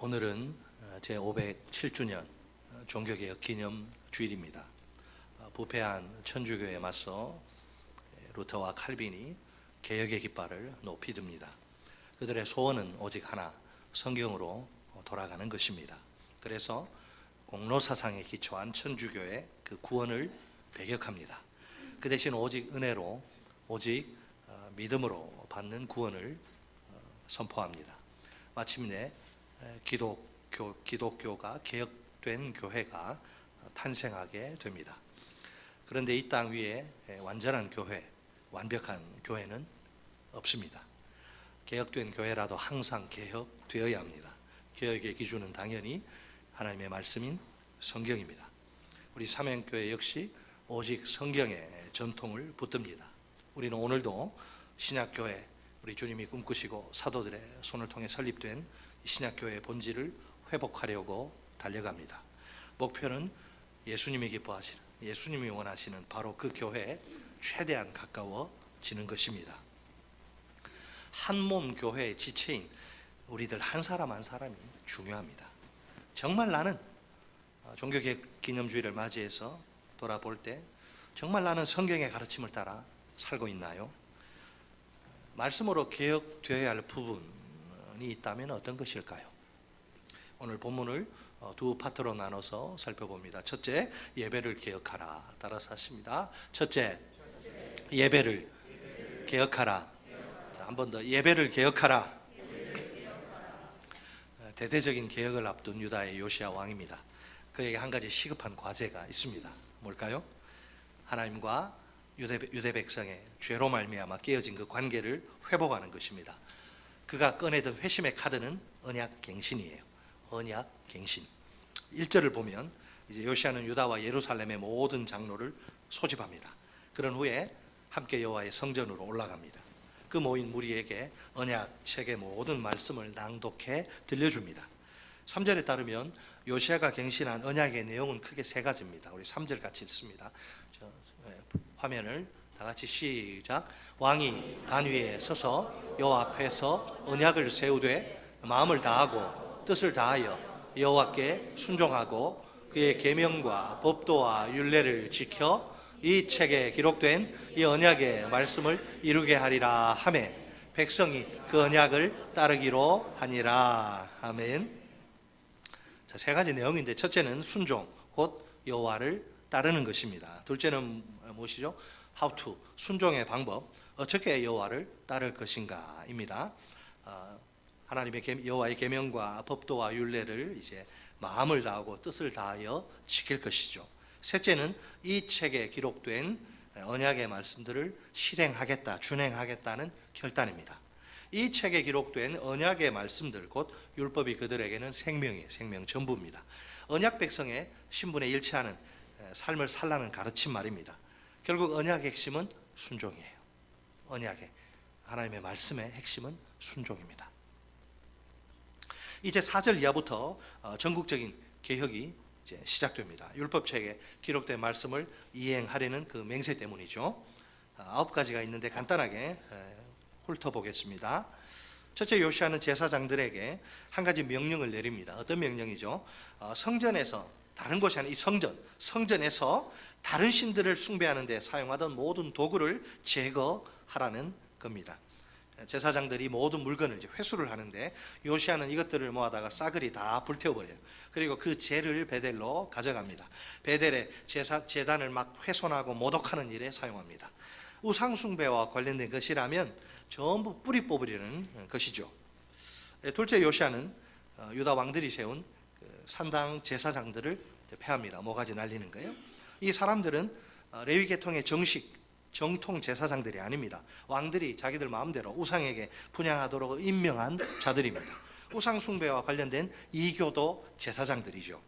오늘은 제507주년 종교개혁 기념 주일입니다. 부패한 천주교에 맞서 루터와 칼빈이 개혁의 깃발을 높이 듭니다. 그들의 소원은 오직 하나, 성경으로 돌아가는 것입니다. 그래서 공로사상에 기초한 천주교의 그 구원을 배격합니다. 그 대신 오직 은혜로, 오직 믿음으로 받는 구원을 선포합니다. 마침내 기독교가 개혁된 교회가 탄생하게 됩니다. 그런데 이 땅 위에 완전한 교회, 완벽한 교회는 없습니다. 개혁된 교회라도 항상 개혁되어야 합니다. 개혁의 기준은 당연히 하나님의 말씀인 성경입니다. 우리 삼행교회 역시 오직 성경의 전통을 붙듭니다. 우리는 오늘도 신약교회, 우리 주님이 꿈꾸시고 사도들의 손을 통해 설립된 신약교회의 본질을 회복하려고 달려갑니다. 목표는 예수님이 기뻐하시는, 예수님이 원하시는 바로 그 교회에 최대한 가까워지는 것입니다. 한 몸 교회의 지체인 우리들 한 사람 한 사람이 중요합니다. 정말 나는 종교개혁 기념주일을 맞이해서 돌아볼 때 정말 나는 성경의 가르침을 따라 살고 있나요? 말씀으로 개혁되어야 할 부분이 있다면 어떤 것일까요? 오늘 본문을 두 파트로 나눠서 살펴봅니다. 첫째, 예배를 개혁하라. 따라서 하십니다. 첫째, 예배를 개혁하라. 한 번 더, 예배를 개혁하라. 대대적인 개혁을 앞둔 유다의 요시야 왕입니다. 그에게 한 가지 시급한 과제가 있습니다. 뭘까요? 하나님과 유대 백성의 죄로 말미암아 깨어진 그 관계를 회복하는 것입니다. 그가 꺼내던 회심의 카드는 언약갱신이에요. 언약갱신. 1절을 보면 이제 요시야는 유다와 예루살렘의 모든 장로를 소집합니다. 그런 후에 함께 여호와의 성전으로 올라갑니다. 그 모인 무리에게 언약책의 모든 말씀을 낭독해 들려줍니다. 3절에 따르면 요시야가 갱신한 언약의 내용은 크게 세 가지입니다. 우리 3절 같이 읽습니다. 화면을 다 같이 시작. 왕이 단 위에 서서 여호와 앞에서 언약을 세우되 마음을 다하고 뜻을 다하여 여호와께 순종하고 그의 계명과 법도와 율례를 지켜 이 책에 기록된 이 언약의 말씀을 이루게 하리라 하매 백성이 그 언약을 따르기로 하니라. 아멘. 자, 세 가지 내용인데 첫째는 순종, 곧 여호와를 따르는 것입니다. 둘째는 무엇이죠? How to, 순종의 방법, 어떻게 여호와를 따를 것인가입니다. 하나님의 여호와의 계명과 법도와 율례를 이제 마음을 다하고 뜻을 다하여 지킬 것이죠. 셋째는 이 책에 기록된 언약의 말씀들을 실행하겠다, 준행하겠다는 결단입니다. 이 책에 기록된 언약의 말씀들, 곧 율법이 그들에게는 생명이에요. 생명 전부입니다. 언약 백성의 신분에 일치하는 삶을 살라는 가르침 말입니다. 결국 언약의 핵심은 순종이에요. 언약의 하나님의 말씀의 핵심은 순종입니다. 이제 4절 이하부터 전국적인 개혁이 이제 시작됩니다. 율법책에 기록된 말씀을 이행하려는 그 맹세 때문이죠. 9가지가 있는데 간단하게 훑어보겠습니다. 첫째, 요시야는 제사장들에게 한 가지 명령을 내립니다. 어떤 명령이죠? 성전에서, 다른 곳이 아닌 이 성전에서 다른 신들을 숭배하는 데 사용하던 모든 도구를 제거하라는 겁니다. 제사장들이 모든 물건을 이제 회수를 하는데 요시야는 이것들을 모아다가 싸그리 다 불태워버려요. 그리고 그 재를 베델로 가져갑니다. 베델의 제단을 막 훼손하고 모독하는 일에 사용합니다. 우상 숭배와 관련된 것이라면 전부 뿌리 뽑으려는 것이죠. 둘째, 요시야는 유다 왕들이 세운 산당 제사장들을 폐합니다. 모가지 날리는 거예요. 이 사람들은 레위 계통의 정통 제사장들이 아닙니다. 왕들이 자기들 마음대로 우상에게 분향하도록 임명한 자들입니다. 우상 숭배와 관련된 이교도 제사장들이죠.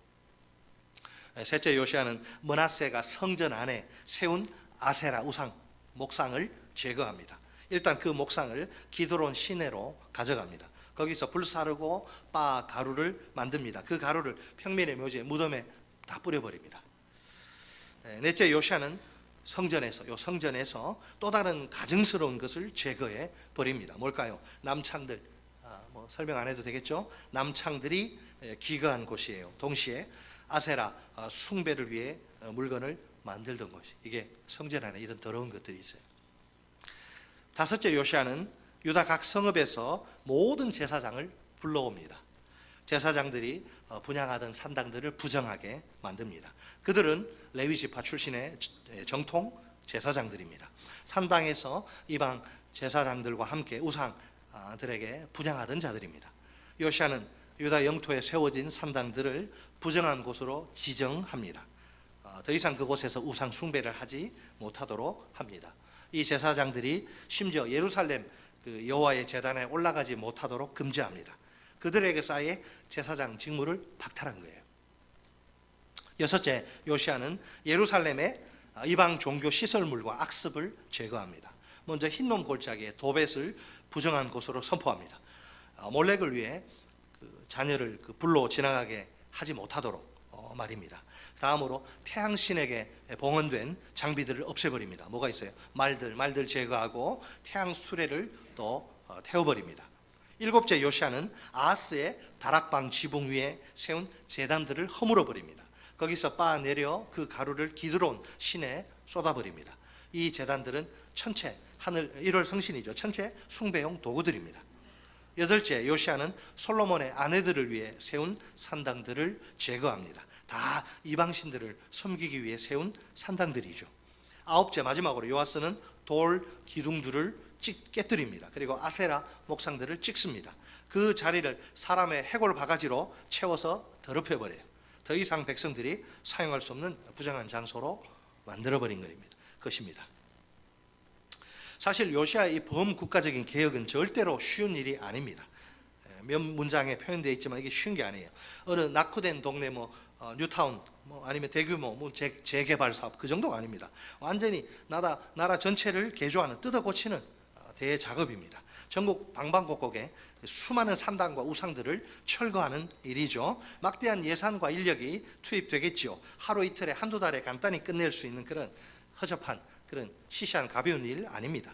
셋째, 요시야는 므낫세가 성전 안에 세운 아세라 우상 목상을 제거합니다. 일단 그 목상을 기드론 시내로 가져갑니다. 거기서 불사르고 바 가루를 만듭니다. 그 가루를 평민의 묘지에 무덤에 다 뿌려버립니다. 넷째, 요시야는 성전에서 또 다른 가증스러운 것을 제거해 버립니다. 뭘까요? 남창들, 설명 안 해도 되겠죠? 남창들이 기거한 곳이에요. 동시에 아세라 숭배를 위해 물건을 만들던 것이, 이게 성전 안에 이런 더러운 것들이 있어요. 다섯째, 요시아는 유다 각 성읍에서 모든 제사장을 불러옵니다. 제사장들이 분향하던 산당들을 부정하게 만듭니다. 그들은 레위 지파 출신의 정통 제사장들입니다. 산당에서 이방 제사장들과 함께 우상들에게 분향하던 자들입니다. 요시아는 유다 영토에 세워진 산당들을 부정한 곳으로 지정합니다. 더 이상 그곳에서 우상 숭배를 하지 못하도록 합니다. 이 제사장들이 심지어 예루살렘 그 여호와의 제단에 올라가지 못하도록 금지합니다. 그들에게 쌓여 제사장 직무를 박탈한 거예요. 여섯째, 요시아는 예루살렘의 이방 종교 시설물과 악습을 제거합니다. 먼저 흰놈 골짜기에 도벳을 부정한 곳으로 선포합니다. 몰렉을 위해 그 자녀를 그 불로 지나가게 하지 못하도록 말입니다. 다음으로 태양신에게 봉헌된 장비들을 없애버립니다. 뭐가 있어요? 말들 제거하고 태양 수레를 또 태워버립니다. 일곱째, 요시아는 아하스의 다락방 지붕 위에 세운 제단들을 허물어 버립니다. 거기서 빻아내려 그 가루를 기드론 신에 쏟아버립니다. 이 제단들은 천체 하늘 1월 성신이죠. 천체 숭배용 도구들입니다. 여덟째, 요시아는 솔로몬의 아내들을 위해 세운 산당들을 제거합니다. 다 이방신들을 섬기기 위해 세운 산당들이죠. 아홉째, 마지막으로 요아스는 돌 기둥들을 깨뜨립니다. 그리고 아세라 목상들을 찍습니다. 그 자리를 사람의 해골 바가지로 채워서 더럽혀버려요. 더 이상 백성들이 사용할 수 없는 부정한 장소로 만들어버린 것입니다. 사실 요시아의 이 범국가적인 개혁은 절대로 쉬운 일이 아닙니다. 몇 문장에 표현되어 있지만 이게 쉬운 게 아니에요. 어느 낙후된 동네 뉴타운 아니면 대규모 재개발 사업 그 정도가 아닙니다. 완전히 나라 전체를 개조하는 뜯어 고치는 대작업입니다. 전국 방방곡곡에 수많은 산당과 우상들을 철거하는 일이죠. 막대한 예산과 인력이 투입되겠지요. 하루 이틀에 한두 달에 간단히 끝낼 수 있는 그런 허접한 그런 시시한 가벼운 일 아닙니다.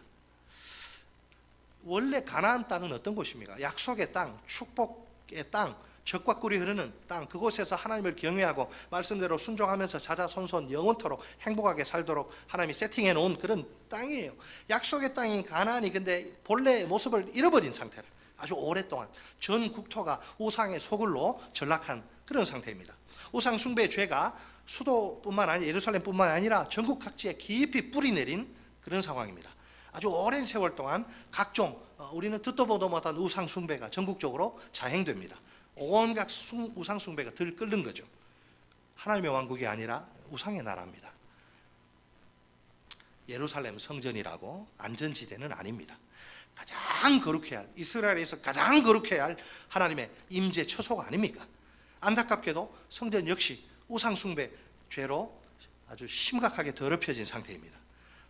원래 가나안 땅은 어떤 곳입니까? 약속의 땅, 축복의 땅, 젖과 꿀이 흐르는 땅, 그곳에서 하나님을 경외하고 말씀대로 순종하면서 자자손손 영원토록 행복하게 살도록 하나님이 세팅해 놓은 그런 땅이에요. 약속의 땅인 가나안이 근데 본래의 모습을 잃어버린 상태라. 아주 오랫동안 전 국토가 우상의 소굴로 전락한 그런 상태입니다. 우상 숭배의 죄가 수도뿐만 아니라 예루살렘뿐만 아니라 전국 각지에 깊이 뿌리 내린 그런 상황입니다. 아주 오랜 세월 동안 각종 우리는 듣도 보도 못한 우상 숭배가 전국적으로 자행됩니다. 온갖 우상 숭배가 들끓는 거죠. 하나님의 왕국이 아니라 우상의 나라입니다. 예루살렘 성전이라고 안전지대는 아닙니다. 가장 거룩해야 할, 이스라엘에서 가장 거룩해야 할 하나님의 임재 처소가 아닙니까? 안타깝게도 성전 역시 우상 숭배 죄로 아주 심각하게 더럽혀진 상태입니다.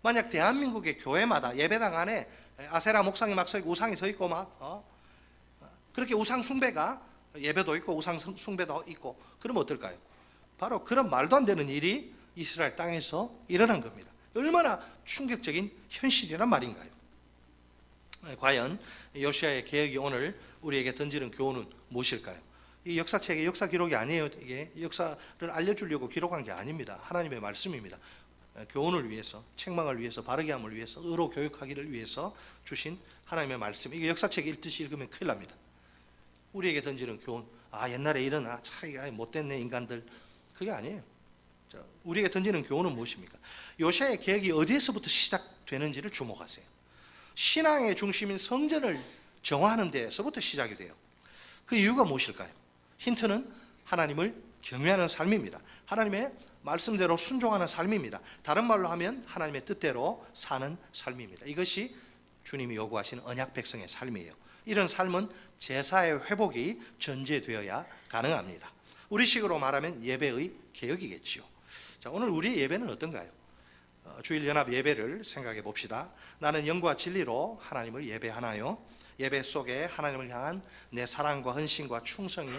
만약 대한민국의 교회마다 예배당 안에 아세라 목상이 막 서 있고 우상이 서 있고 그렇게 우상 숭배가 예배도 있고 우상 숭배도 있고 그러면 어떨까요? 바로 그런 말도 안 되는 일이 이스라엘 땅에서 일어난 겁니다. 얼마나 충격적인 현실이란 말인가요? 과연 요시아의 개혁이 오늘 우리에게 던지는 교훈은 무엇일까요? 이 역사책의 역사 기록이 아니에요. 이게 역사를 알려주려고 기록한 게 아닙니다. 하나님의 말씀입니다. 교훈을 위해서, 책망을 위해서, 바르게 함을 위해서, 의로 교육하기를 위해서 주신 하나님의 말씀. 이게 역사책 읽듯이 읽으면 큰일 납니다. 우리에게 던지는 교훈, 옛날에 이런 차이가 못됐네 인간들, 그게 아니에요. 우리에게 던지는 교훈은 무엇입니까? 요시아의 개혁이 어디에서부터 시작되는지를 주목하세요. 신앙의 중심인 성전을 정화하는 데에서부터 시작이 돼요. 그 이유가 무엇일까요? 힌트는 하나님을 경외하는 삶입니다. 하나님의 말씀대로 순종하는 삶입니다. 다른 말로 하면 하나님의 뜻대로 사는 삶입니다. 이것이 주님이 요구하시는 언약 백성의 삶이에요. 이런 삶은 제사의 회복이 전제되어야 가능합니다. 우리식으로 말하면 예배의 개혁이겠지요. 자, 오늘 우리의 예배는 어떤가요? 주일 연합 예배를 생각해 봅시다. 나는 영과 진리로 하나님을 예배하나요? 예배 속에 하나님을 향한 내 사랑과 헌신과 충성이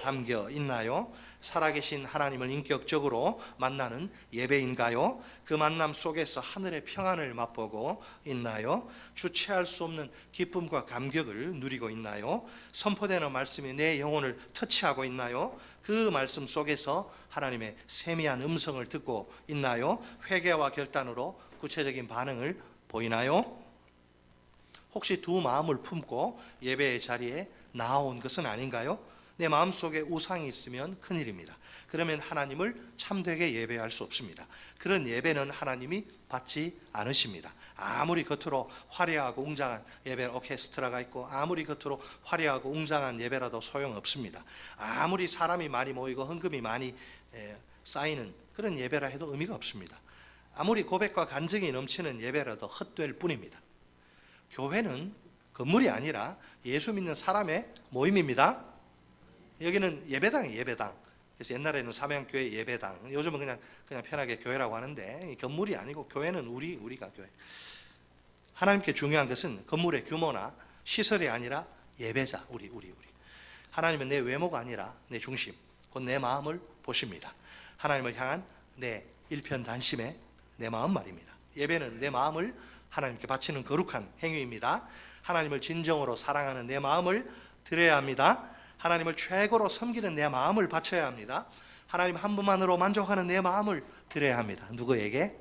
담겨 있나요? 살아계신 하나님을 인격적으로 만나는 예배인가요? 그 만남 속에서 하늘의 평안을 맛보고 있나요? 주체할 수 없는 기쁨과 감격을 누리고 있나요? 선포되는 말씀이 내 영혼을 터치하고 있나요? 그 말씀 속에서 하나님의 세미한 음성을 듣고 있나요? 회개와 결단으로 구체적인 반응을 보이나요? 혹시 두 마음을 품고 예배의 자리에 나온 것은 아닌가요? 내 마음속에 우상이 있으면 큰일입니다. 그러면 하나님을 참되게 예배할 수 없습니다. 그런 예배는 하나님이 받지 않으십니다. 아무리 겉으로 화려하고 웅장한 예배, 오케스트라가 있고 아무리 겉으로 화려하고 웅장한 예배라도 소용없습니다. 아무리 사람이 많이 모이고 헌금이 많이 쌓이는 그런 예배라 해도 의미가 없습니다. 아무리 고백과 간증이 넘치는 예배라도 헛될 뿐입니다. 교회는 건물이 아니라 예수 믿는 사람의 모임입니다. 여기는 예배당이에요, 예배당. 그래서 옛날에는 삼양교회 예배당, 요즘은 그냥 편하게 교회라고 하는데 건물이 아니고 교회는 우리가 교회. 하나님께 중요한 것은 건물의 규모나 시설이 아니라 예배자, 우리. 하나님은 내 외모가 아니라 내 중심, 곧 내 마음을 보십니다. 하나님을 향한 내 일편단심의 내 마음 말입니다. 예배는 내 마음을 하나님께 바치는 거룩한 행위입니다. 하나님을 진정으로 사랑하는 내 마음을 드려야 합니다. 하나님을 최고로 섬기는 내 마음을 바쳐야 합니다. 하나님 한 분만으로 만족하는 내 마음을 드려야 합니다. 누구에게?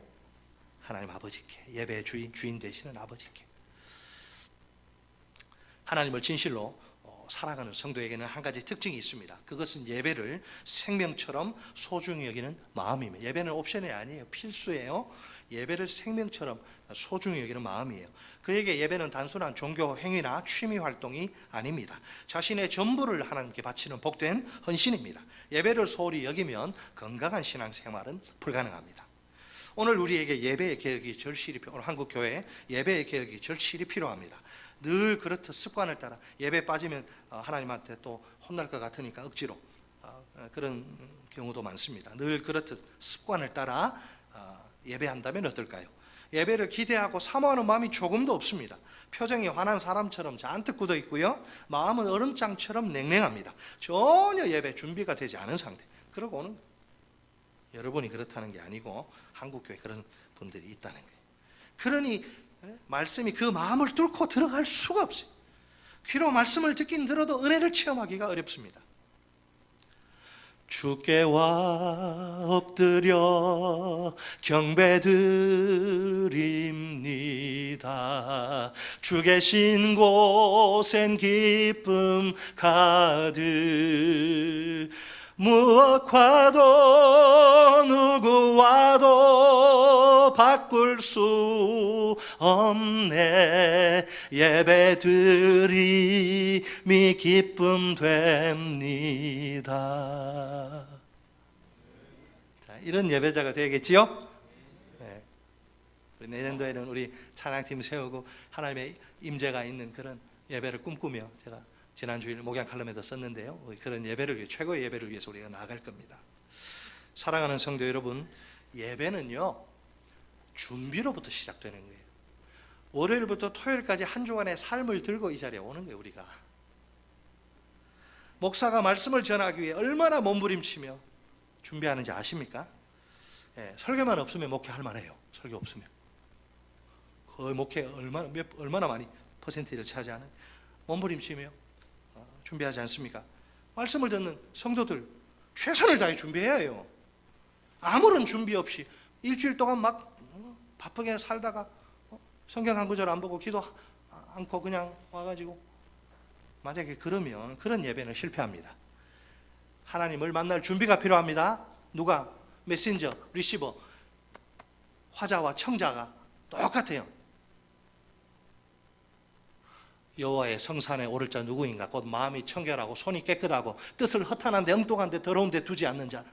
하나님 아버지께, 예배의 주인 되시는 아버지께. 하나님을 진실로 살아가는 성도에게는 한 가지 특징이 있습니다. 그것은 예배를 생명처럼 소중히 여기는 마음입니다. 예배는 옵션이 아니에요, 필수예요. 예배를 생명처럼 소중히 여기는 마음이에요. 그에게 예배는 단순한 종교 행위나 취미 활동이 아닙니다. 자신의 전부를 하나님께 바치는 복된 헌신입니다. 예배를 소홀히 여기면 건강한 신앙생활은 불가능합니다. 오늘 우리에게 예배의 개혁이 절실히 오늘 한국 교회 예배의 개혁이 절실히 필요합니다. 늘 그렇듯 습관을 따라 예배 빠지면 하나님한테 또 혼날 것 같으니까 억지로 그런 경우도 많습니다. 늘 그렇듯 습관을 따라 예배한다면 어떨까요? 예배를 기대하고 사모하는 마음이 조금도 없습니다. 표정이 화난 사람처럼 잔뜩 굳어 있고요, 마음은 얼음장처럼 냉랭합니다. 전혀 예배 준비가 되지 않은 상태. 그러고 오는 거예요. 여러분이 그렇다는 게 아니고 한국교회 그런 분들이 있다는 거예요. 그러니 말씀이 그 마음을 뚫고 들어갈 수가 없어요. 귀로 말씀을 듣긴 들어도 은혜를 체험하기가 어렵습니다. 주께와 엎드려 경배드립니다. 주 계신 곳엔 기쁨 가득. 무엇과도 누구와도 바꿀 수 없네. 예배드림이 기쁨 됩니다. 자, 이런 예배자가 되겠지요? 네. 내년도에는 우리 찬양팀 세우고 하나님의 임재가 있는 그런 예배를 꿈꾸며 제가 지난 주일 목양 칼럼에도 썼는데요, 그런 예배를 위해, 최고의 예배를 위해서 우리가 나아갈 겁니다. 사랑하는 성도 여러분, 예배는요 준비로부터 시작되는 거예요. 월요일부터 토요일까지 한 주간의 삶을 들고 이 자리에 오는 거예요. 우리가 목사가 말씀을 전하기 위해 얼마나 몸부림치며 준비하는지 아십니까? 설교만 없으면 목회할 만해요. 설교 없으면 거의 목회 얼마나 많이 퍼센티지를 차지하는, 몸부림치며 준비하지 않습니까? 말씀을 듣는 성도들 최선을 다해 준비해야 해요. 아무런 준비 없이 일주일 동안 막 바쁘게 살다가 성경 한 구절 안 보고 기도 않고 그냥 와가지고, 만약에 그러면 그런 예배는 실패합니다. 하나님을 만날 준비가 필요합니다. 누가? 메신저, 리시버, 화자와 청자가 똑같아요. 여호와의 성산에 오를 자 누구인가? 곧 마음이 청결하고 손이 깨끗하고 뜻을 허탄한데 엉뚱한데 더러운데 두지 않는 자는.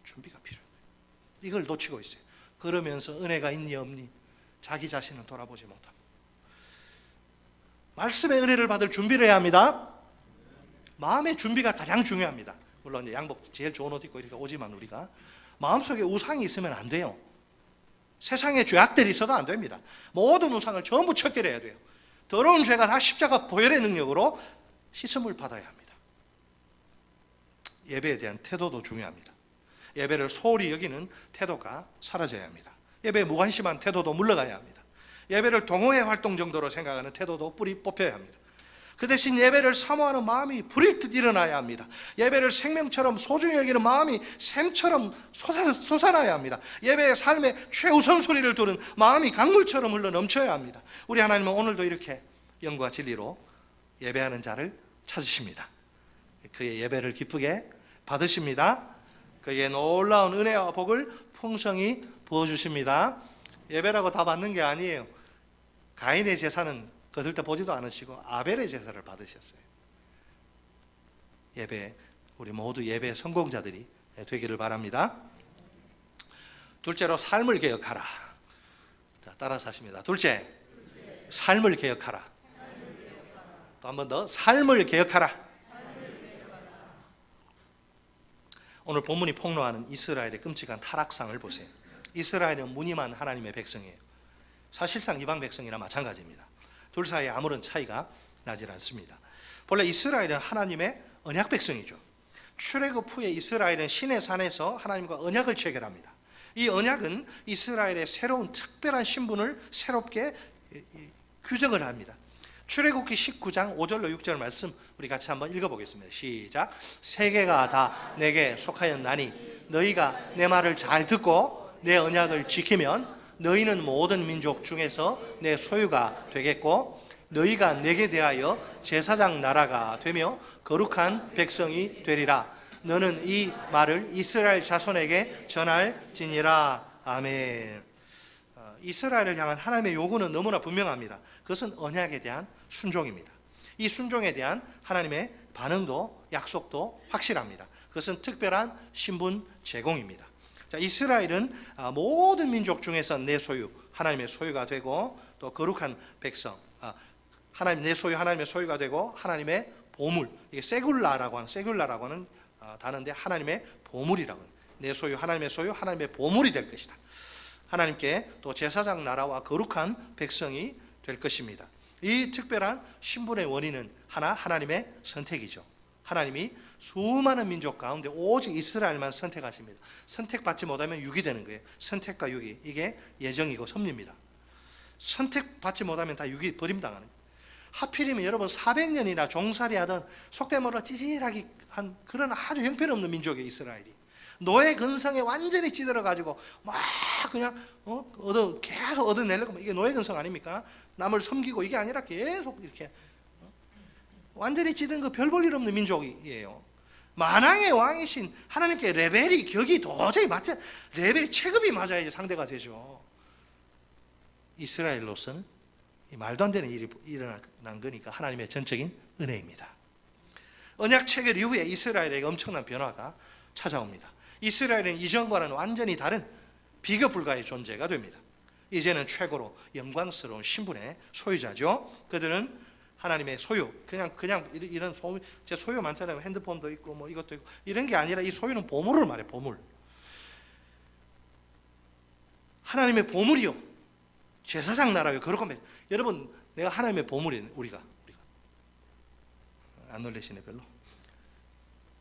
준비가 필요해요. 이걸 놓치고 있어요. 그러면서 은혜가 있니 없니 자기 자신을 돌아보지 못하고. 말씀의 은혜를 받을 준비를 해야 합니다. 마음의 준비가 가장 중요합니다. 물론 이제 양복 제일 좋은 옷 입고 이렇게 오지만 우리가 마음속에 우상이 있으면 안 돼요. 세상에 죄악들이 있어도 안 됩니다. 모든 우상을 전부 척결해야 돼요. 더러운 죄가 다 십자가 보혈의 능력으로 씻음을 받아야 합니다. 예배에 대한 태도도 중요합니다. 예배를 소홀히 여기는 태도가 사라져야 합니다. 예배에 무관심한 태도도 물러가야 합니다. 예배를 동호회 활동 정도로 생각하는 태도도 뿌리 뽑혀야 합니다. 그 대신 예배를 사모하는 마음이 불일 듯 일어나야 합니다. 예배를 생명처럼 소중히 여기는 마음이 샘처럼 솟아나야 합니다. 예배의 삶의 최우선소리를 두는 마음이 강물처럼 흘러 넘쳐야 합니다. 우리 하나님은 오늘도 이렇게 영과 진리로 예배하는 자를 찾으십니다. 그의 예배를 기쁘게 받으십니다. 그의 놀라운 은혜와 복을 풍성히 부어주십니다. 예배라고 다 받는 게 아니에요. 가인의 제사는 거들떠 보지도 않으시고 아벨의 제사를 받으셨어요. 예배, 우리 모두 예배 성공자들이 되기를 바랍니다. 둘째로 삶을 개혁하라. 자, 따라서 하십니다. 둘째, 삶을 개혁하라. 또 한 번 더, 삶을 개혁하라. 오늘 본문이 폭로하는 이스라엘의 끔찍한 타락상을 보세요. 이스라엘은 무늬만 하나님의 백성이에요. 사실상 이방 백성이나 마찬가지입니다. 둘 사이에 아무런 차이가 나질 않습니다. 본래 이스라엘은 하나님의 언약 백성이죠. 출애굽 후에 이스라엘은 시내 산에서 하나님과 언약을 체결합니다. 이 언약은 이스라엘의 새로운 특별한 신분을 새롭게 규정을 합니다. 출애굽기 19장 5절로 6절 말씀 우리 같이 한번 읽어보겠습니다. 시작. 세계가 다 내게 속하였나니 너희가 내 말을 잘 듣고 내 언약을 지키면 너희는 모든 민족 중에서 내 소유가 되겠고 너희가 내게 대하여 제사장 나라가 되며 거룩한 백성이 되리라. 너는 이 말을 이스라엘 자손에게 전할지니라. 아멘. 이스라엘을 향한 하나님의 요구는 너무나 분명합니다. 그것은 언약에 대한 순종입니다. 이 순종에 대한 하나님의 반응도 약속도 확실합니다. 그것은 특별한 신분 제공입니다. 자, 이스라엘은 모든 민족 중에서 내 소유, 하나님의 소유가 되고 또 거룩한 백성, 하나님 내 소유, 하나님의 소유가 되고 하나님의 보물, 이게 세굴라라고 하는 단어인데 하나님의 보물이라고 해요. 내 소유, 하나님의 소유, 하나님의 보물이 될 것이다. 하나님께 또 제사장 나라와 거룩한 백성이 될 것입니다. 이 특별한 신분의 원인은 하나님의 선택이죠. 하나님이 수많은 민족 가운데 오직 이스라엘만 선택하십니다. 선택받지 못하면 육이 되는 거예요. 선택과 육이, 이게 예정이고 섭리입니다. 선택받지 못하면 다 육이 버림당하는 거예요. 하필이면 여러분 400년이나 종살이 하던 속된 말로 찌질하게 한 그런 아주 형편없는 민족이에요. 이스라엘이 노예 근성에 완전히 찌들어가지고 막 그냥 계속 얻어내려고, 이게 노예 근성 아닙니까? 남을 섬기고 이게 아니라 계속 이렇게 완전히 찌든 그 별 볼 일 없는 민족이에요. 만왕의 왕이신 하나님께 레벨이 격이 도저히 맞지, 레벨이 체급이 맞아야지 상대가 되죠. 이스라엘로서는 말도 안 되는 일이 일어난 거니까 하나님의 전적인 은혜입니다. 언약 체결 이후에 이스라엘에게 엄청난 변화가 찾아옵니다. 이스라엘은 이전과는 완전히 다른 비교 불가의 존재가 됩니다. 이제는 최고로 영광스러운 신분의 소유자죠. 그들은 하나님의 소유, 그냥 이런 소유, 제 소유 많잖아요. 핸드폰도 있고 뭐 이것도 있고 이런 게 아니라 이 소유는 보물을 말해. 보물. 하나님의 보물이요. 제사장 나라요. 거룩한 여러분, 내가 하나님의 보물이에요. 우리가 안 놀라시네 별로.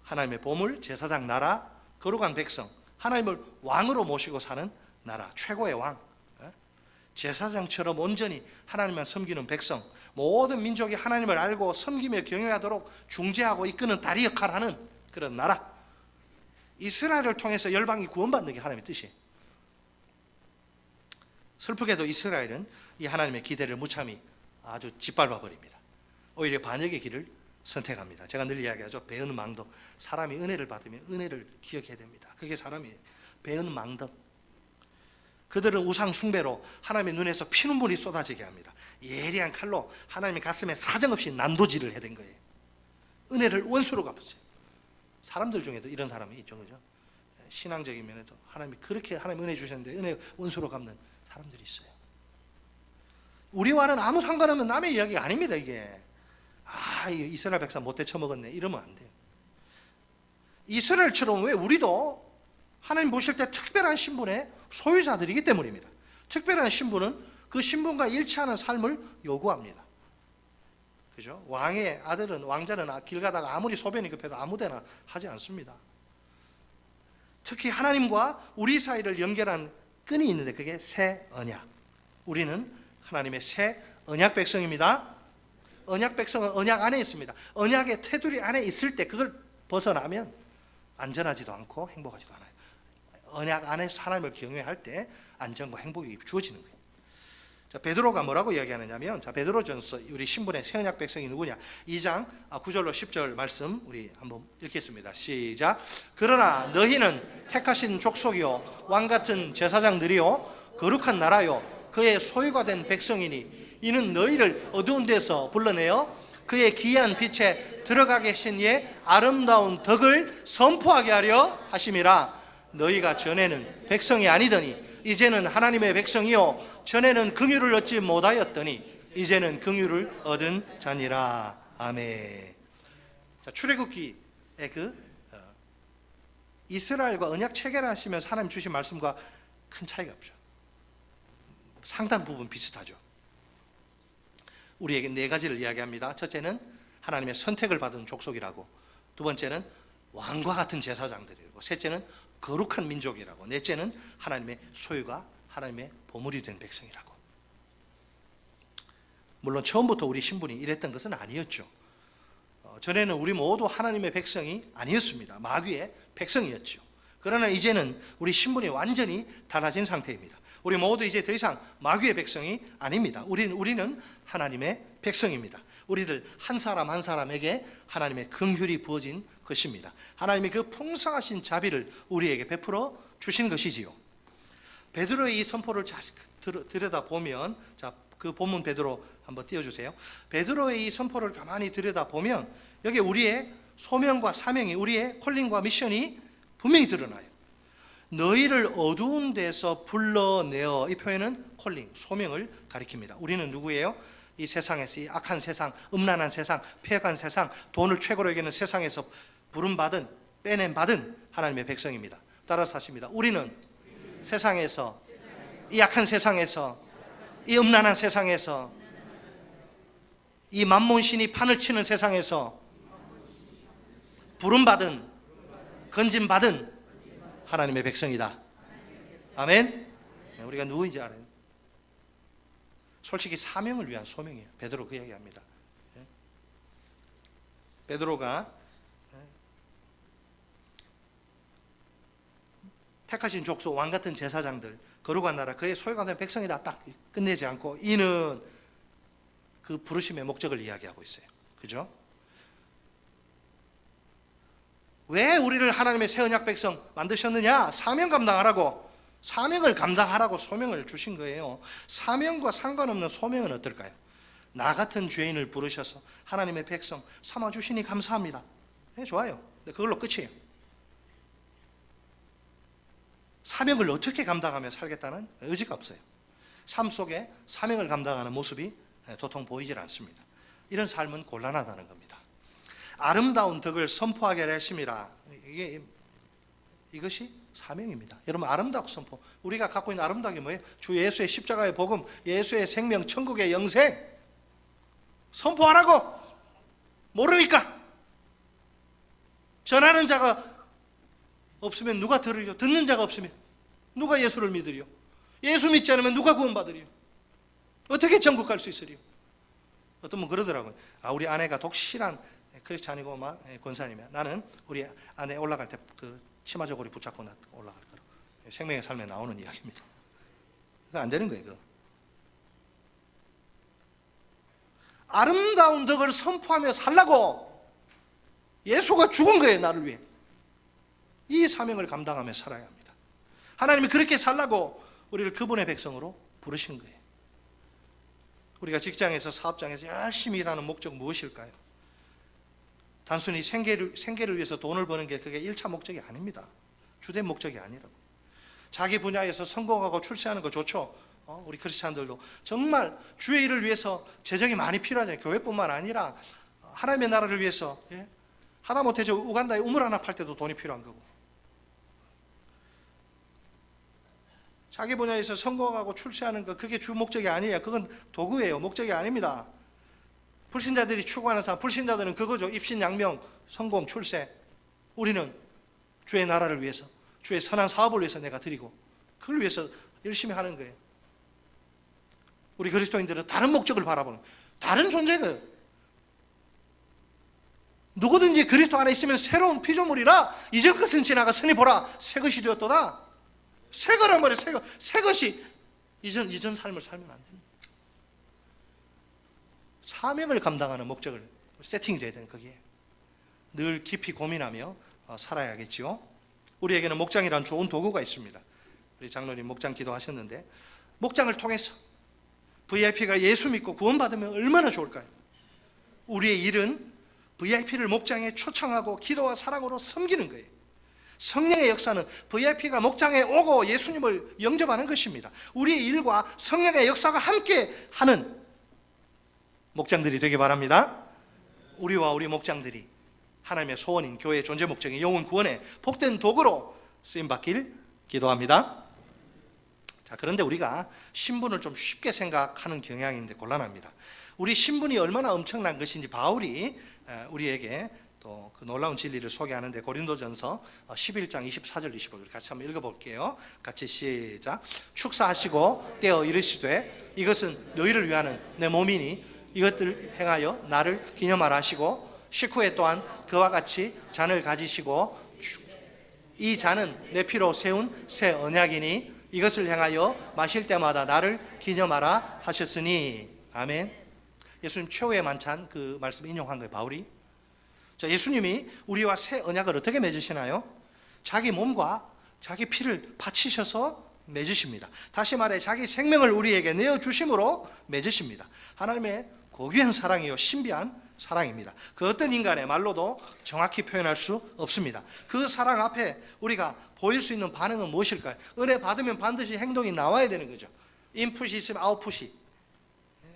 하나님의 보물, 제사장 나라, 거룩한 백성, 하나님을 왕으로 모시고 사는 나라, 최고의 왕. 제사장처럼 온전히 하나님만 섬기는 백성, 모든 민족이 하나님을 알고 섬기며 경외하도록 중재하고 이끄는 다리 역할을 하는 그런 나라. 이스라엘을 통해서 열방이 구원받는 게 하나님의 뜻이에요. 슬프게도 이스라엘은 이 하나님의 기대를 무참히 아주 짓밟아 버립니다. 오히려 반역의 길을 선택합니다. 제가 늘 이야기하죠. 배은 망덕. 사람이 은혜를 받으면 은혜를 기억해야 됩니다. 그게 사람이 배은 망덕. 그들은 우상 숭배로 하나님의 눈에서 피눈물이 쏟아지게 합니다. 예리한 칼로 하나님의 가슴에 사정없이 난도질을 해댄 거예요. 은혜를 원수로 갚았어요. 사람들 중에도 이런 사람이 있죠, 그죠? 신앙적인 면에도 하나님이 그렇게 하나님 은혜 주셨는데 은혜 원수로 갚는 사람들이 있어요. 우리와는 아무 상관없는 남의 이야기가 아닙니다. 이게 이스라엘 백성 못돼 처먹었네 이러면 안 돼요. 이스라엘처럼 왜 우리도 하나님 보실 때 특별한 신분의 소유자들이기 때문입니다. 특별한 신분은 그 신분과 일치하는 삶을 요구합니다. 그죠? 왕의 아들은, 왕자는 길 가다가 아무리 소변이 급해도 아무데나 하지 않습니다. 특히 하나님과 우리 사이를 연결한 끈이 있는데 그게 새 언약. 우리는 하나님의 새 언약 백성입니다. 언약 백성은 언약 안에 있습니다. 언약의 테두리 안에 있을 때 그걸 벗어나면 안전하지도 않고 행복하지도 않아요. 언약 안에서 하나님을 경외할 때 안전과 행복이 주어지는 거예요. 자, 베드로가 뭐라고 이야기하느냐면, 자, 베드로전서 우리 신분의 새 언약 백성이 누구냐? 2장 9절로 10절 말씀 우리 한번 읽겠습니다. 시작. 그러나 너희는 택하신 족속이요 왕 같은 제사장들이요 거룩한 나라요 그의 소유가 된 백성이니 이는 너희를 어두운 데서 불러내어 그의 기이한 빛에 들어가게 하신 이의 아름다운 덕을 선포하게 하려 하심이라. 너희가 전에는 백성이 아니더니 이제는 하나님의 백성이요 전에는 긍휼을 얻지 못하였더니 이제는 긍휼을 얻은 자니라. 아멘. 자, 출애굽기의 이스라엘과 언약 체결하시면서 하나님 주신 말씀과 큰 차이가 없죠. 상당 부분 비슷하죠. 우리에게 네 가지를 이야기합니다. 첫째는 하나님의 선택을 받은 족속이라고, 두 번째는 왕과 같은 제사장들이라고, 셋째는 거룩한 민족이라고, 넷째는 하나님의 소유가 하나님의 보물이 된 백성이라고. 물론 처음부터 우리 신분이 이랬던 것은 아니었죠. 전에는 우리 모두 하나님의 백성이 아니었습니다. 마귀의 백성이었죠. 그러나 이제는 우리 신분이 완전히 달라진 상태입니다. 우리 모두 이제 더 이상 마귀의 백성이 아닙니다. 우리는 하나님의 백성입니다. 우리들 한 사람 한 사람에게 하나님의 긍휼이 부어진 것입니다. 하나님의 그 풍성하신 자비를 우리에게 베풀어 주신 것이지요. 베드로의 이 선포를 들여다보면, 자, 그 본문 베드로 한번 띄워주세요. 베드로의 이 선포를 가만히 들여다보면 여기 우리의 소명과 사명이, 우리의 콜링과 미션이 분명히 드러나요. 너희를 어두운 데서 불러내어, 이 표현은 콜링, 소명을 가리킵니다. 우리는 누구예요? 이 세상에서, 이 악한 세상, 음란한 세상, 폐역한 세상, 돈을 최고로 여기는 세상에서 부름받은, 빼냄받은 하나님의 백성입니다. 따라서 하십니다. 우리는 세상에서, 이 악한 세상에서, 이 음란한 세상에서, 이 만몬신이 판을 치는 세상에서 부름받은, 건짐받은 하나님의 백성이다. 아멘. 우리가 누구인지 알아요. 솔직히 사명을 위한 소명이에요. 베드로 그 이야기합니다. 베드로가 택하신 족속, 왕 같은 제사장들, 거룩한 나라, 그의 소유가 된 백성이다 딱 끝내지 않고 이는 그 부르심의 목적을 이야기하고 있어요. 그죠? 왜 우리를 하나님의 새 언약 백성 만드셨느냐? 사명 감당하라고, 사명을 감당하라고 소명을 주신 거예요. 사명과 상관없는 소명은 어떨까요? 나 같은 죄인을 부르셔서 하나님의 백성 삼아주시니 감사합니다. 네, 좋아요. 그걸로 끝이에요. 사명을 어떻게 감당하며 살겠다는 의지가 없어요. 삶 속에 사명을 감당하는 모습이 도통 보이질 않습니다. 이런 삶은 곤란하다는 겁니다. 아름다운 덕을 선포하게 하심이라. 이것이 사명입니다. 여러분, 아름다운 선포. 우리가 갖고 있는 아름다운 게 뭐예요? 주 예수의 십자가의 복음, 예수의 생명, 천국의 영생 선포하라고. 모르니까 전하는 자가 없으면 누가 들으려? 듣는 자가 없으면 누가 예수를 믿으려? 예수 믿지 않으면 누가 구원받으려? 어떻게 천국 갈 수 있으려? 어떤 분 그러더라고요. 우리 아내가 독실한 크리스찬이고 막 권사님이야. 나는 우리 아내 올라갈 때 그 치마 저고리 붙잡고 올라갈 거라. 생명의 삶에 나오는 이야기입니다. 그거 안 되는 거예요. 그거. 아름다운 덕을 선포하며 살라고 예수가 죽은 거예요. 나를 위해. 이 사명을 감당하며 살아야 합니다. 하나님이 그렇게 살라고 우리를 그분의 백성으로 부르신 거예요. 우리가 직장에서, 사업장에서 열심히 일하는 목적 무엇일까요? 단순히 생계를 위해서 돈을 버는 게 그게 1차 목적이 아닙니다. 주된 목적이 아니라고. 자기 분야에서 성공하고 출세하는 거 좋죠. 우리 크리스찬들도 정말 주의 일을 위해서 재정이 많이 필요하잖아요. 교회뿐만 아니라 하나님의 나라를 위해서. 하다못해 저 우간다에 우물 하나 팔 때도 돈이 필요한 거고. 자기 분야에서 성공하고 출세하는 거 그게 주 목적이 아니에요. 그건 도구예요. 목적이 아닙니다. 불신자들이 추구하는 삶, 불신자들은 그거죠. 입신양명, 성공, 출세. 우리는 주의 나라를 위해서, 주의 선한 사업을 위해서 내가 드리고 그걸 위해서 열심히 하는 거예요. 우리 그리스도인들은 다른 목적을 바라보는, 다른 존재가, 누구든지 그리스도 안에 있으면 새로운 피조물이라 이전 것은 지나갔으니 보라 새 것이 되었도다. 새 거란 말이에요. 새 것이 이전 삶을 살면 안 됩니다. 사명을 감당하는 목적을 세팅이 돼야 되는 거기에 늘 깊이 고민하며 살아야겠지요. 우리에게는 목장이란 좋은 도구가 있습니다. 우리 장로님 목장 기도하셨는데, 목장을 통해서 VIP가 예수 믿고 구원받으면 얼마나 좋을까요? 우리의 일은 VIP를 목장에 초청하고 기도와 사랑으로 섬기는 거예요. 성령의 역사는 VIP가 목장에 오고 예수님을 영접하는 것입니다. 우리의 일과 성령의 역사가 함께 하는 목장들이 되기 바랍니다. 우리와 우리 목장들이 하나님의 소원인 교회의 존재 목적인 영혼 구원의 복된 도구로 쓰임받길 기도합니다. 자, 그런데 우리가 신분을 좀 쉽게 생각하는 경향인데 곤란합니다. 우리 신분이 얼마나 엄청난 것인지 바울이 우리에게 또 그 놀라운 진리를 소개하는데, 고린도전서 11장 24절 25절 같이 한번 읽어볼게요. 같이 시작. 축사하시고 떼어 이르시되 이것은 너희를 위하는 내 몸이니 이것들 행하여 나를 기념하라 하시고, 식후에 또한 그와 같이 잔을 가지시고 이 잔은 내 피로 세운 새 언약이니 이것을 행하여 마실 때마다 나를 기념하라 하셨으니. 아멘. 예수님 최후의 만찬 그 말씀 인용한 거예요, 바울이. 자, 예수님이 우리와 새 언약을 어떻게 맺으시나요? 자기 몸과 자기 피를 바치셔서 맺으십니다. 다시 말해 자기 생명을 우리에게 내어주심으로 맺으십니다. 하나님의 고귀한 사랑이요 신비한 사랑입니다. 그 어떤 인간의 말로도 정확히 표현할 수 없습니다. 그 사랑 앞에 우리가 보일 수 있는 반응은 무엇일까요? 은혜 받으면 반드시 행동이 나와야 되는 거죠. 인풋이 있으면 아웃풋이.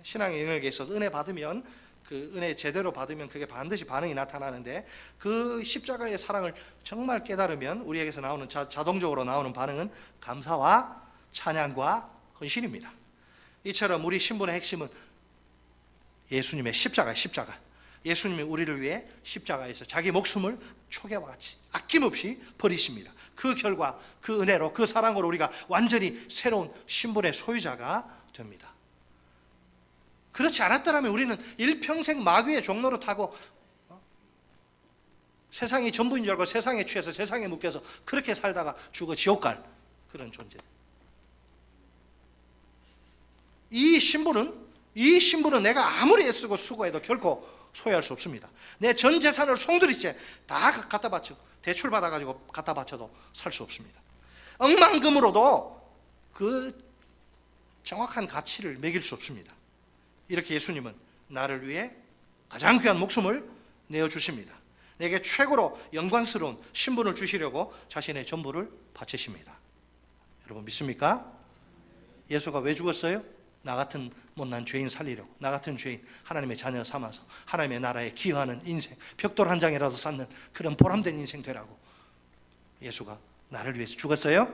신앙의 영역에 있어서 은혜 받으면, 그 은혜 제대로 받으면 그게 반드시 반응이 나타나는데, 그 십자가의 사랑을 정말 깨달으면 우리에게서 나오는 자동적으로 나오는 반응은 감사와 찬양과 헌신입니다. 이처럼 우리 신분의 핵심은 예수님의 십자가. 예수님이 우리를 위해 십자가에서 자기 목숨을 초계와 같이 아낌없이 버리십니다. 그 결과 그 은혜로, 그 사랑으로 우리가 완전히 새로운 신분의 소유자가 됩니다. 그렇지 않았더라면 우리는 일평생 마귀의 종로로 타고 세상이 전부인 줄 알고 세상에 취해서 세상에 묶여서 그렇게 살다가 죽어 지옥 갈 그런 존재. 이 신분은 내가 아무리 애쓰고 수고해도 결코 소유할 수 없습니다. 내 전 재산을 송두리째 다 갖다 바쳐, 대출 받아가지고 갖다 바쳐도 살 수 없습니다. 억만금으로도 그 정확한 가치를 매길 수 없습니다. 이렇게 예수님은 나를 위해 가장 귀한 목숨을 내어주십니다. 내게 최고로 영광스러운 신분을 주시려고 자신의 전부를 바치십니다. 여러분 믿습니까? 예수가 왜 죽었어요? 나 같은 못난 죄인 살리려고, 나 같은 죄인 하나님의 자녀 삼아서 하나님의 나라에 기여하는 인생, 벽돌 한 장이라도 쌓는 그런 보람된 인생 되라고 예수가 나를 위해서 죽었어요.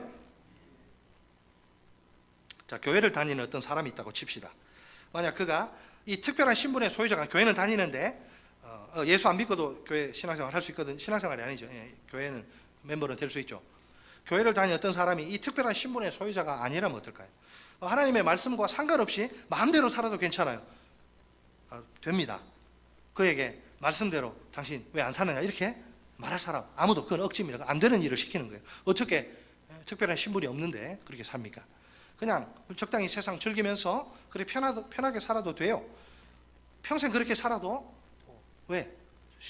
자, 교회를 다니는 어떤 사람이 있다고 칩시다. 만약 그가 이 특별한 신분의 소유자가 교회는 다니는데 예수 안 믿고도 교회 신앙생활 할 수 있거든. 신앙생활이 아니죠. 교회는 멤버는 될 수 있죠. 교회를 다니는 어떤 사람이 이 특별한 신분의 소유자가 아니라면 어떨까요? 하나님의 말씀과 상관없이 마음대로 살아도 괜찮아요. 됩니다. 그에게 말씀대로 당신 왜 안 사느냐 이렇게 말할 사람 아무도, 그건 억지입니다. 안 되는 일을 시키는 거예요. 어떻게 특별한 신분이 없는데 그렇게 삽니까? 그냥 적당히 세상 즐기면서 그렇게 편하게 살아도 돼요. 평생 그렇게 살아도 왜?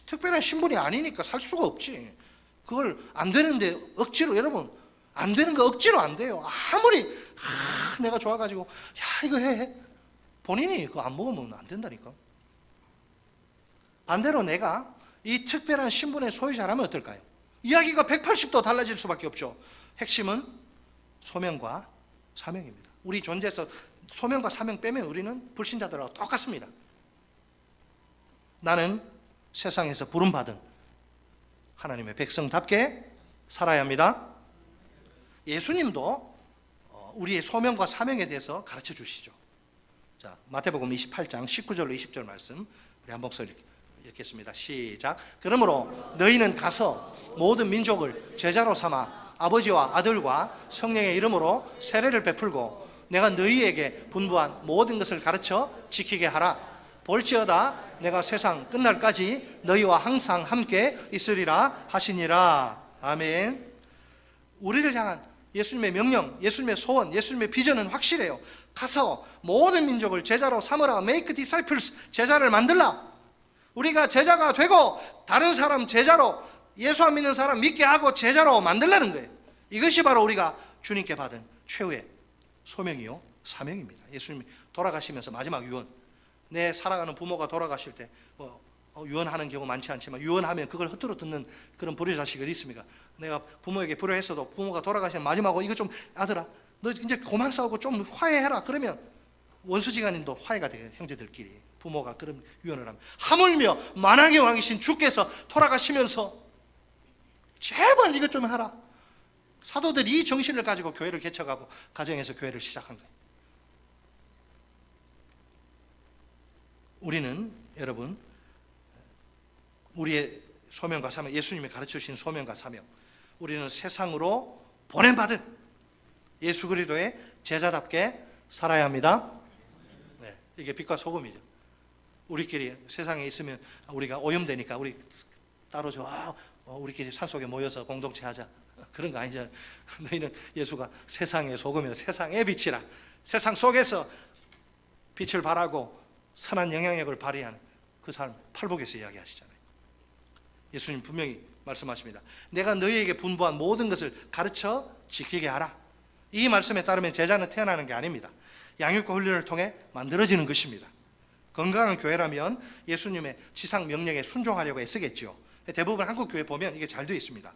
특별한 신분이 아니니까 살 수가 없지. 그걸 안 되는데 억지로, 여러분 안 되는 거 억지로 안 돼요. 아무리 내가 좋아가지고 야 이거 해, 본인이 그거 안 먹으면 안 된다니까. 반대로 내가 이 특별한 신분의 소유자라면 어떨까요? 이야기가 180도 달라질 수밖에 없죠. 핵심은 소명과 사명입니다. 우리 존재에서 소명과 사명 빼면 우리는 불신자들하고 똑같습니다. 나는 세상에서 부름받은 하나님의 백성답게 살아야 합니다. 예수님도 우리의 소명과 사명에 대해서 가르쳐 주시죠. 자, 마태복음 28장 19절로 20절 말씀 우리 한 목소리 읽겠습니다. 시작. 그러므로 너희는 가서 모든 민족을 제자로 삼아 아버지와 아들과 성령의 이름으로 세례를 베풀고 내가 너희에게 분부한 모든 것을 가르쳐 지키게 하라. 볼지어다 내가 세상 끝날까지 너희와 항상 함께 있으리라 하시니라. 아멘. 우리를 향한 예수님의 명령, 예수님의 소원, 예수님의 비전은 확실해요. 가서 모든 민족을 제자로 삼으라. Make disciples. 제자를 만들라. 우리가 제자가 되고 다른 사람 제자로, 예수 안 믿는 사람 믿게 하고 제자로 만들라는 거예요. 이것이 바로 우리가 주님께 받은 최후의 소명이요 사명입니다. 예수님이 돌아가시면서 마지막 유언, 내 사랑하는 부모가 돌아가실 때 유언하는 경우 많지 않지만 유언하면 그걸 헛들어 듣는 그런 불효자식이 어디 있습니까? 내가 부모에게 불효했어도 부모가 돌아가시면 마지막으로 이거 좀, 아들아 너 이제 그만 싸우고 좀 화해해라. 그러면 원수지간님도 화해가 돼요. 형제들끼리. 부모가 그런 유언을 하면, 하물며 만왕의 왕이신 주께서 돌아가시면서 제발 이것 좀 하라. 사도들이 이 정신을 가지고 교회를 개척하고 가정에서 교회를 시작한 거예요. 우리는 여러분, 우리의 소명과 사명, 예수님이 가르쳐주신 소명과 사명, 우리는 세상으로 보냄받은 예수 그리스도의 제자답게 살아야 합니다. 네, 이게 빛과 소금이죠. 우리끼리 세상에 있으면 우리가 오염되니까 우리 따로 우리끼리 산속에 모여서 공동체 하자, 그런 거 아니잖아요. 너희는 예수가 세상의 소금이라 세상의 빛이라, 세상 속에서 빛을 발하고 선한 영향력을 발휘하는 그 삶, 팔복에서 이야기하시잖아요. 예수님 분명히 말씀하십니다. 내가 너희에게 분부한 모든 것을 가르쳐 지키게 하라. 이 말씀에 따르면 제자는 태어나는 게 아닙니다. 양육과 훈련을 통해 만들어지는 것입니다. 건강한 교회라면 예수님의 지상 명령에 순종하려고 애쓰겠죠. 대부분 한국 교회 보면 이게 잘 되어 있습니다.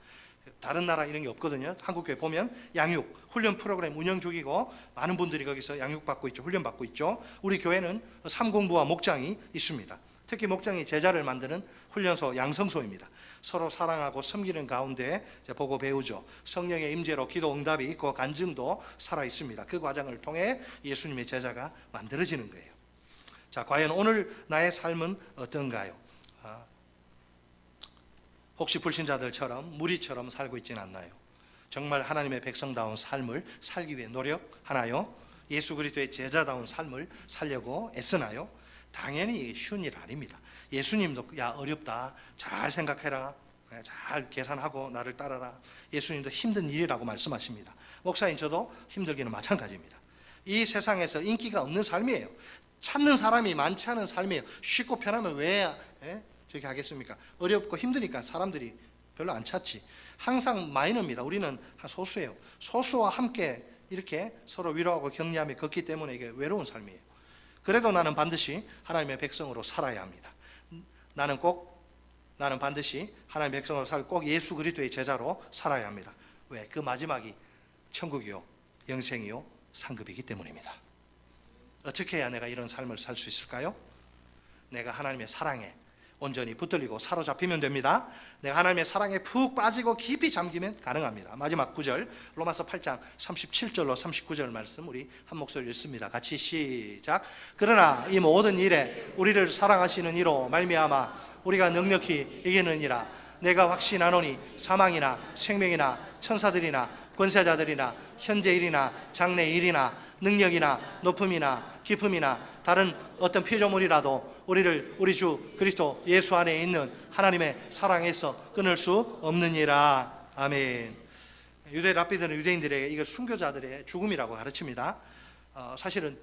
다른 나라 이런 게 없거든요. 한국 교회 보면 양육, 훈련 프로그램 운영 중이고 많은 분들이 거기서 양육받고 있죠. 훈련받고 있죠. 우리 교회는 삼공부와 목장이 있습니다. 특히 목장이 제자를 만드는 훈련소, 양성소입니다. 서로 사랑하고 섬기는 가운데 보고 배우죠. 성령의 임재로 기도 응답이 있고 간증도 살아 있습니다. 그 과정을 통해 예수님의 제자가 만들어지는 거예요. 자, 과연 오늘 나의 삶은 어떤가요? 혹시 불신자들처럼 무리처럼 살고 있지는 않나요? 정말 하나님의 백성다운 삶을 살기 위해 노력하나요? 예수 그리스도의 제자다운 삶을 살려고 애쓰나요? 당연히 쉬운 일 아닙니다. 예수님도 야 어렵다, 잘 생각해라, 잘 계산하고 나를 따라라. 예수님도 힘든 일이라고 말씀하십니다. 목사님 저도 힘들기는 마찬가지입니다. 이 세상에서 인기가 없는 삶이에요. 찾는 사람이 많지 않은 삶이에요. 쉽고 편하면 왜 저렇게 하겠습니까? 어렵고 힘드니까 사람들이 별로 안 찾지. 항상 마이너입니다. 우리는 소수예요. 소수와 함께 이렇게 서로 위로하고 격려하며 걷기 때문에 이게 외로운 삶이에요. 그래도 나는 반드시 하나님의 백성으로 살아야 합니다. 나는 반드시 하나님의 백성으로 살고 꼭 예수 그리스도의 제자로 살아야 합니다. 왜? 그 마지막이 천국이요, 영생이요, 상급이기 때문입니다. 어떻게 해야 내가 이런 삶을 살 수 있을까요? 내가 하나님의 사랑에 온전히 붙들리고 사로잡히면 됩니다. 내가 하나님의 사랑에 푹 빠지고 깊이 잠기면 가능합니다. 마지막 9절, 로마서 8장 37절로 39절 말씀 우리 한 목소리 읽습니다. 같이 시작. 그러나 이 모든 일에 우리를 사랑하시는 이로 말미암아 우리가 넉넉히 이기느니라. 내가 확신하노니 사망이나 생명이나 천사들이나 권세자들이나 현재 일이나 장래 일이나 능력이나 높음이나 깊음이나 다른 어떤 피조물이라도 우리를 우리 주 그리스도 예수 안에 있는 하나님의 사랑에서 끊을 수 없느니라. 아멘. 유대 랍비들은 유대인들에게 이걸 순교자들의 죽음이라고 가르칩니다. 사실은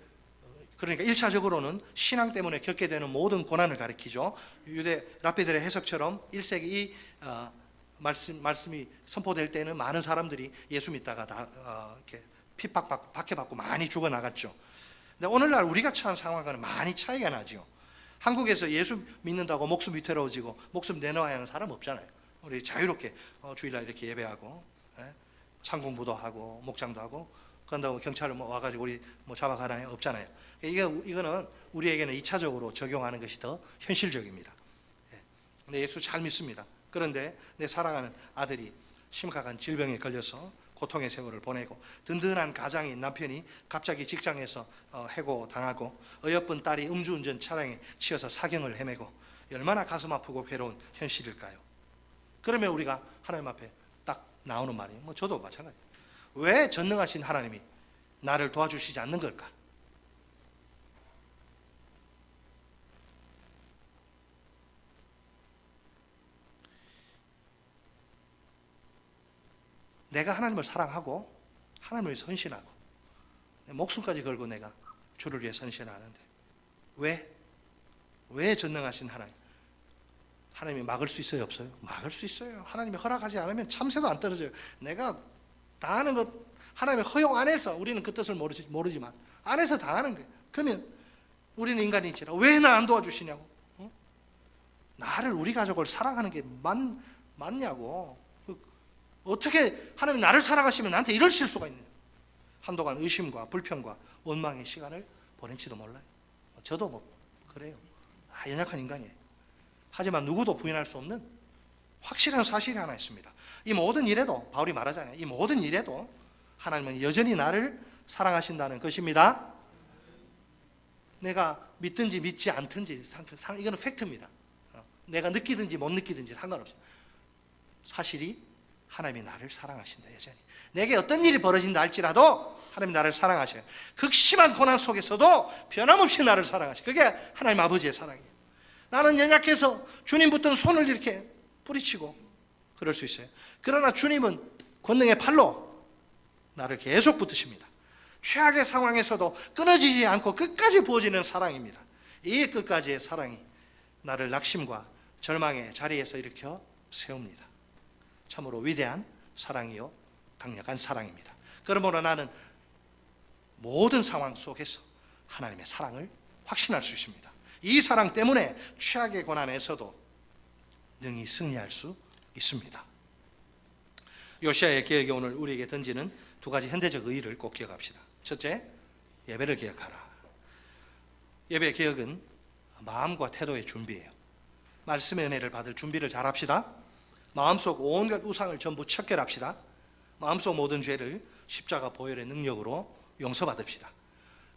그러니까 1차적으로는 신앙 때문에 겪게 되는 모든 고난을 가리키죠. 유대 랍비들의 해석처럼 1세기 이 말씀이 선포될 때는 많은 사람들이 예수 믿다가 다 이렇게 핍박받고 박해받고 많이 죽어나갔죠. 근데 오늘날 우리가 처한 상황과는 많이 차이가 나죠. 한국에서 예수 믿는다고 목숨 위태로워지고 목숨 내놓아야 하는 사람 없잖아요. 우리 자유롭게 주일날 이렇게 예배하고 상공부도 하고 목장도 하고 그런다고 경찰을 와가지고 우리 잡아가나요? 없잖아요. 이거는 우리에게는 2차적으로 적용하는 것이 더 현실적입니다. 근데 예수 잘 믿습니다. 그런데 내 사랑하는 아들이 심각한 질병에 걸려서 고통의 세월을 보내고, 든든한 가장인 남편이 갑자기 직장에서 해고당하고, 어여쁜 딸이 음주운전 차량에 치여서 사경을 헤매고, 얼마나 가슴 아프고 괴로운 현실일까요? 그러면 우리가 하나님 앞에 딱 나오는 말이, 저도 마찬가지예요. 왜 전능하신 하나님이 나를 도와주시지 않는 걸까? 내가 하나님을 사랑하고 하나님을 위해서 헌신하고 내 목숨까지 걸고 내가 주를 위해 헌신하는데 왜 전능하신 하나님이 막을 수 있어요, 없어요? 막을 수 있어요. 하나님이 허락하지 않으면 참새도 안 떨어져요. 내가 다 하는 것 하나님의 허용 안에서, 우리는 그 뜻을 모르지만 안에서 다 하는 거예요. 그러면 우리는 인간이지라 왜 나 안 도와주시냐고. 나를, 우리 가족을 사랑하는 게 맞냐고. 어떻게 하나님 나를 사랑하시면 나한테 이러실 수가 있느냐. 한동안 의심과 불평과 원망의 시간을 보낼지도 몰라요. 저도 그래요. 연약한 인간이에요. 하지만 누구도 부인할 수 없는 확실한 사실이 하나 있습니다. 이 모든 일에도, 바울이 말하잖아요, 이 모든 일에도 하나님은 여전히 나를 사랑하신다는 것입니다. 내가 믿든지 믿지 않든지 이거는 팩트입니다. 내가 느끼든지 못 느끼든지 상관없어요. 사실이 하나님이 나를 사랑하신다. 여전히 내게 어떤 일이 벌어진다 할지라도 하나님이 나를 사랑하셔요. 극심한 고난 속에서도 변함없이 나를 사랑하셔요. 그게 하나님 아버지의 사랑이에요. 나는 연약해서 주님 붙든 손을 이렇게 뿌리치고 그럴 수 있어요. 그러나 주님은 권능의 팔로 나를 계속 붙드십니다. 최악의 상황에서도 끊어지지 않고 끝까지 부어지는 사랑입니다. 이 끝까지의 사랑이 나를 낙심과 절망의 자리에서 일으켜 세웁니다. 참으로 위대한 사랑이요 강력한 사랑입니다. 그러므로 나는 모든 상황 속에서 하나님의 사랑을 확신할 수 있습니다. 이 사랑 때문에 최악의 고난에서도 능히 승리할 수 있습니다. 요시야의 개혁이 오늘 우리에게 던지는 두 가지 현대적 의의를 꼭 기억합시다. 첫째, 예배를 개혁하라. 예배 개혁은 마음과 태도의 준비예요. 말씀의 은혜를 받을 준비를 잘 합시다. 마음속 온갖 우상을 전부 척결합시다. 마음속 모든 죄를 십자가 보혈의 능력으로 용서받읍시다.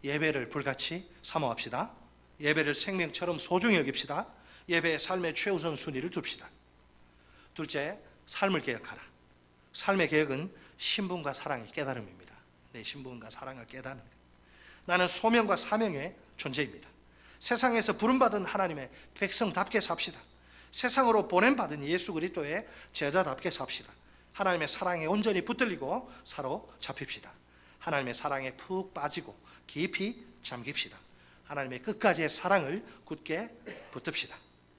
예배를 불같이 사모합시다. 예배를 생명처럼 소중히 여깁시다. 예배의 삶의 최우선 순위를 둡시다. 둘째, 삶을 개혁하라. 삶의 개혁은 신분과 사랑의 깨달음입니다. 내 신분과 사랑을 깨닫는 거예요. 나는 소명과 사명의 존재입니다. 세상에서 부름받은 하나님의 백성답게 삽시다. 세상으로 보냄받은 예수 그리스도의 제자답게 삽시다. 하나님의 사랑에 온전히 붙들리고 사로잡힙시다. 하나님의 사랑에 푹 빠지고 깊이 잠깁시다. 하나님의 끝까지의 사랑을 굳게 붙듭시다.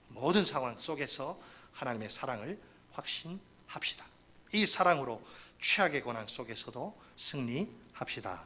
모든 상황 속에서 하나님의 사랑을 확신합시다. 이 사랑으로 최악의 고난 속에서도 승리합시다.